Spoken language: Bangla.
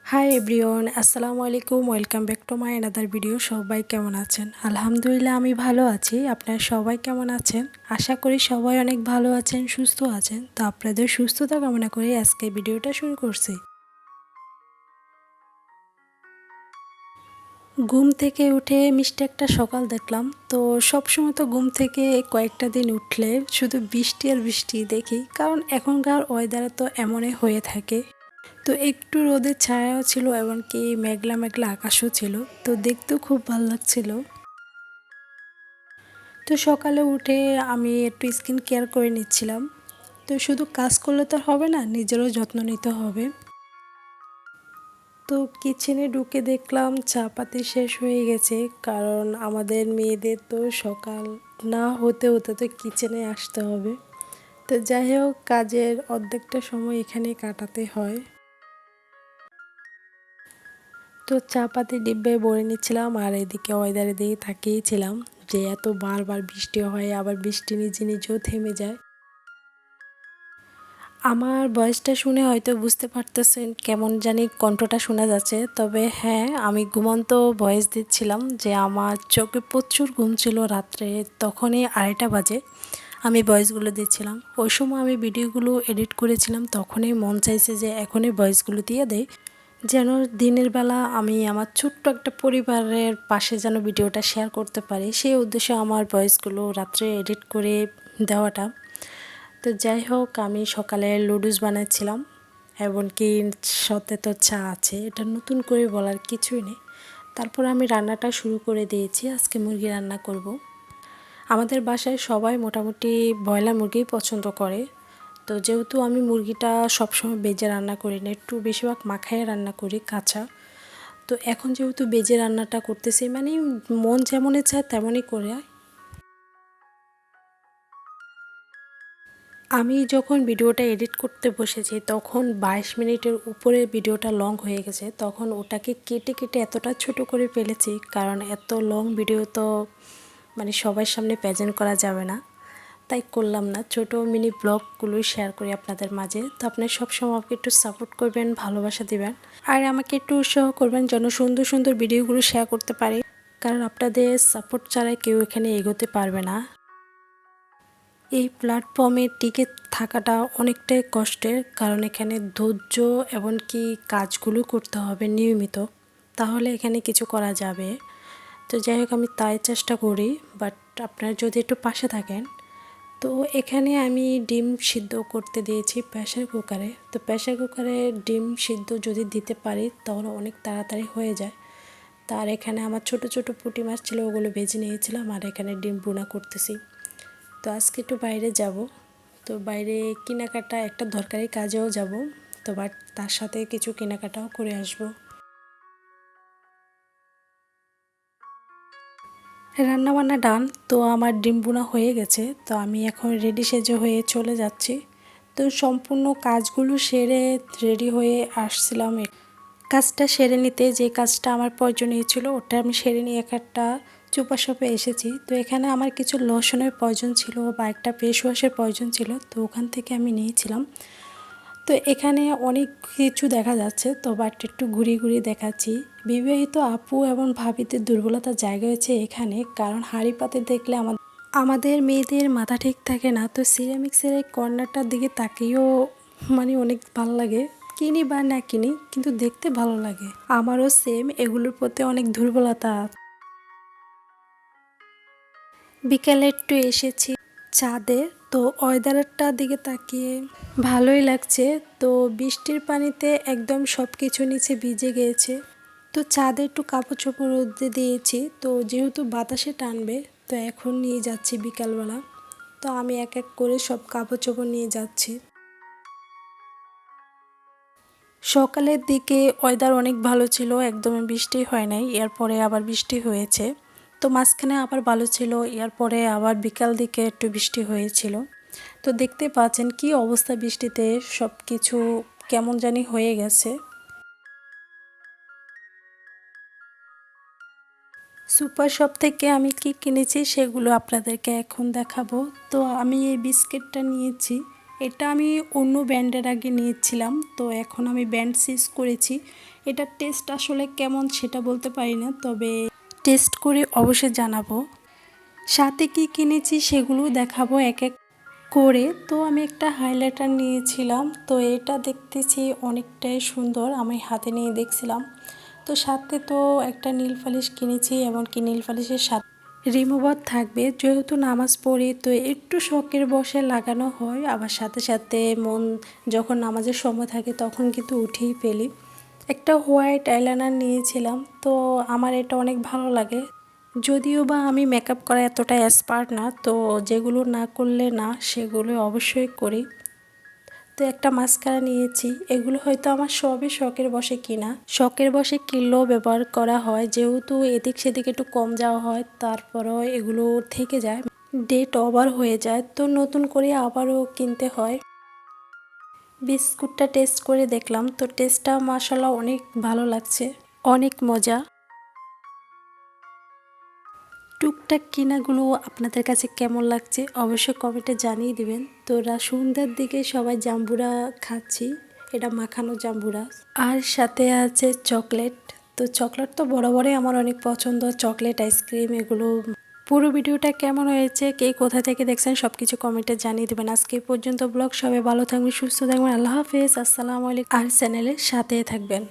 হাই এভরিওয়ান, আসসালামু আলাইকুম। Welcome back to my another video. সবাই কেমন আছেন? আলহামদুলিল্লাহ আমি ভালো আছি। আপনারা সবাই কেমন আছেন? আশা করি সবাই অনেক ভালো আছেন, সুস্থ আছেন। তো আপনাদের সুস্থতা কামনা করে আজকে ভিডিওটা শুরু করছি। ঘুম থেকে উঠে মিষ্টি একটা সকাল দেখলাম। তো সবসময় তো ঘুম থেকে কয়েকটা দিন উঠলে শুধু বৃষ্টি আর বৃষ্টি দেখি, কারণ এখনকার ওয়েদারে তো এমনই হয়ে থাকে। তো একটু রোদের ছায়াও ছিল, এমনকি মেঘলা মেঘলা আকাশও ছিল। তো দেখতেও খুব ভালো লাগছিল। তো সকালে উঠে আমি একটু স্কিন কেয়ার করে নিচ্ছিলাম। তো শুধু কাজ করলে তো হবে না, নিজেরও যত্ন নিতে হবে। তো কিচেনে ঢুকে দেখলাম চা পাতি শেষ হয়ে গেছে, কারণ আমাদের মেয়েদের তো সকাল না হতে হতে তো কিচেনে আসতে হবে। তো যাই হোক, কাজের অর্ধেকটা সময় এখানে কাটাতে হয়। তো চা পাতি ডিব্বায় ভরে নিচ্ছিলাম, আর এদিকে ওয়েদারের দিকে তাকিয়েছিলাম যে এত বারবার বৃষ্টি হয়, আবার বৃষ্টি নিজে নিজেও থেমে যায়। আমার ভয়েসটা শুনে হয়তো বুঝতে পারতেছেন কেমন জানি কণ্ঠটা শোনা যাচ্ছে। তবে হ্যাঁ, আমি ঘুমন্ত ভয়েস দিচ্ছিলাম, যে আমার চোখে প্রচুর ঘুম ছিল রাত্রে। তখনই 2:30 বাজে আমি ভয়েসগুলো দিচ্ছিলাম। ওই সময় আমি ভিডিওগুলো এডিট করেছিলাম, তখনই মন চাইছে যে এখনই ভয়েসগুলো দিয়ে দেই, যেন দিনের বেলা আমি আমার ছোট্ট একটা পরিবারের পাশে যেন ভিডিওটা শেয়ার করতে পারি। সেই উদ্দেশ্যে আমার ভয়েসগুলো রাত্রে এডিট করে দেওয়াটা। তো যাই হোক, আমি সকালে লুডুস বানাচ্ছিলাম, এমনকি সাথে তো চা আছে, এটা নতুন করে বলার কিছুই নেই। তারপর আমি রান্নাটা শুরু করে দিয়েছি। আজকে মুরগি রান্না করব। আমাদের বাসায় সবাই মোটামুটি ব্রয়লার মুরগি পছন্দ করে। তো যেহেতু আমি মুরগিটা সবসময় বেজে রান্না করি না, একটু বেশিরভাগ মাখায় রান্না করি কাঁচা। তো এখন যেহেতু বেজে রান্নাটা করতেছি, মানে মন যেমনই চায় তেমনই করে। আমি যখন ভিডিওটা এডিট করতে বসেছি তখন 22 মিনিটের উপরে ভিডিওটা লং হয়ে গেছে। তখন ওটাকে কেটে কেটে এতটা ছোট করে ফেলেছি, কারণ এত লং ভিডিও তো মানে সবার সামনে প্রেজেন্ট করা যাবে না। তাই করলাম না, ছোট মিনি ব্লগগুলোই শেয়ার করি আপনাদের মাঝে। তো আপনি সবসময় আমাকে একটু সাপোর্ট করবেন, ভালোবাসা দিবেন, আর আমাকে একটু উৎসাহ করবেন যেন সুন্দর সুন্দর ভিডিওগুলো শেয়ার করতে পারি। কারণ আপনাদের সাপোর্ট ছাড়া কেউ এখানে এগোতে পারবে না। এই প্ল্যাটফর্মে টিকে থাকাটা অনেকটাই কষ্টের, কারণ এখানে ধৈর্য এমনকি কাজগুলো করতে হবে নিয়মিত, তাহলে এখানে কিছু করা যাবে। তো যাই হোক, আমি তাই চেষ্টা করি। বাট আপনারা যদি একটু পাশে থাকেন। তো এখানে আমি ডিম সিদ্ধ করতে দিয়েছি প্রেসার কুকারে। তো প্রেসার কুকারে ডিম সিদ্ধ যদি দিতে পারি তাহলে অনেক তাড়াতাড়ি হয়ে যায়। তার এখানে আমার ছোট ছোট পুঁটি মাছ ছিল, ওগুলো ভেজে নিয়েছিলাম, আর এখানে ডিম ভুনা করতেছি। তো আজকে একটু বাইরে যাব। তো বাইরে কেনাকাটা একটা দরকারি কাজেও যাব। তো বাট তার সাথে কিছু কেনাকাটাও করে আসব। রান্নাবান্না ডান। তো আমার ডিম বোনা হয়ে গেছে। তো আমি এখন রেডি সেজে হয়ে চলে যাচ্ছি। তো সম্পূর্ণ কাজগুলো সেরে রেডি হয়ে আসছিলাম। কাজটা সেরে নিতে, যে কাজটা আমার প্রয়োজনীয় ছিল ওটা আমি সেরে নিয়ে একটা চুপা শপে এসেছি। তো এখানে আমার কিছু লোশনের প্রয়োজন ছিল বা একটা ফেস ওয়াশের প্রয়োজন ছিল, তো ওখান থেকে আমি নিয়েছিলাম। তো এখানে অনেক কিছু দেখা যাচ্ছে, তো বাট একটু ঘুরিয়ে ঘুরিয়ে দেখাচ্ছি। বিবাহিত আপু এবং ভাবিদের দুর্বলতার জায়গা হচ্ছে এখানে, কারণ হাঁড়ি পাতে দেখলে আমাদের মেয়েদের মাথা ঠিক থাকে না। তো সিরামিক্সের এই কর্নারটার দিকে তাকিয়েও মানে অনেক ভালো লাগে। কিনি বা না কিনি, কিন্তু দেখতে ভালো লাগে। আমারও সেম এগুলোর প্রতি অনেক দুর্বলতা। বিকেলে একটু এসেছি ছাদে। তো ওয়েদারটার দিকে তাকিয়ে ভালোই লাগছে। তো বৃষ্টির পানিতে একদম সব কিছু নিচে ভিজে গিয়েছে। তো ছাদে একটু কাপড় চোপড় রোদে দিয়েছি, তো যেহেতু বাতাসে টানবে, তো এখন নিয়ে যাচ্ছি বিকালবেলা। তো আমি এক এক করে সব কাপড় চোপড় নিয়ে যাচ্ছি। সকালের দিকে ওয়েদার অনেক ভালো ছিল, একদমই বৃষ্টি হয় নাই। এরপরে আবার বৃষ্টি হয়েছে। তো মাঝখানে আবার ভালো ছিল, এরপরে আবার বিকাল দিকে একটু বৃষ্টি হয়েছিল। তো দেখতে পাচ্ছেন কি অবস্থা, বৃষ্টিতে সব কিছু কেমন জানি হয়ে গেছে। সুপার শপ থেকে আমি কি কিনেছি সেগুলো আপনাদেরকে এখন দেখাবো। তো আমি এই বিস্কিটটা নিয়েছি, এটা আমি অন্য ব্র্যান্ডের আগে নিয়েছিলাম, তো এখন আমি ব্র্যান্ড চেঞ্জ করেছি। এটার টেস্ট আসলে কেমন সেটা বলতে পারি না, তবে টেস্ট করে অবশ্যই জানাবো। সাথে কি কিনেছি সেগুলো দেখাবো এক এক করে। তো আমি একটা হাইলাইটার নিয়েছিলাম, তো এটা দেখতেছি অনেকটাই সুন্দর, আমি হাতে নিয়ে দেখছিলাম। তো সাথে তো একটা নীল পালিশ কিনেছি, এমনকি নীল পালিশের সাথে রিমুভার থাকবে। যেহেতু নামাজ পড়ি তো একটু শখের বশে লাগানো হয়, আবার সাথে সাথে মন যখন নামাজের সময় থাকে তখন কিন্তু উঠেই ফেলি। একটা হোয়াইট আইলাইনার নিয়েছিলাম, তো আমার এটা অনেক ভালো লাগে। যদিও বা আমি মেকআপ করা এতটা এক্সপার্ট না, তো যেগুলো না করলে না সেগুলো অবশ্যই করি। তো একটা মাস্কারা নিয়েছি, এগুলো হয়তো আমার সবই শখের বশে কিনা, শখের বশে কিনলেও ব্যবহার করা হয়, যেহেতু এদিক সেদিক একটু কম যাওয়া হয় তারপরেও এগুলো থেকে যায়, ডেট ওভার হয়ে যায়, তো নতুন করে আবারও কিনতে হয়। বিস্কুটটা টেস্ট করে দেখলাম, তো টেস্টটা মাশাআল্লাহ অনেক ভালো লাগছে, অনেক মজা। টুকটাক কিনাগুলো আপনাদের কাছে কেমন লাগছে অবশ্যই কমেন্টে জানিয়ে দিবেন। তো সন্ধ্যার দিকে সবাই জাম্বুরা খাচ্ছি, এটা মাখানো জাম্বুরা, আর সাথে আছে চকলেট। তো চকলেট তো বরাবরই আমার অনেক পছন্দ, চকলেট আইসক্রিম এগুলো। পুরো ভিডিওটা কেমন হয়েছে, কে কোথা থেকে দেখছেন সব কিছু কমেন্টে জানিয়ে দেবেন। আজকে এই পর্যন্ত ব্লগ, সবাই ভালো থাকবেন, সুস্থ থাকবেন, আল্লাহ হাফেজ, আসসালামু আলাইকুম, আর চ্যানেলের সাথে থাকবেন।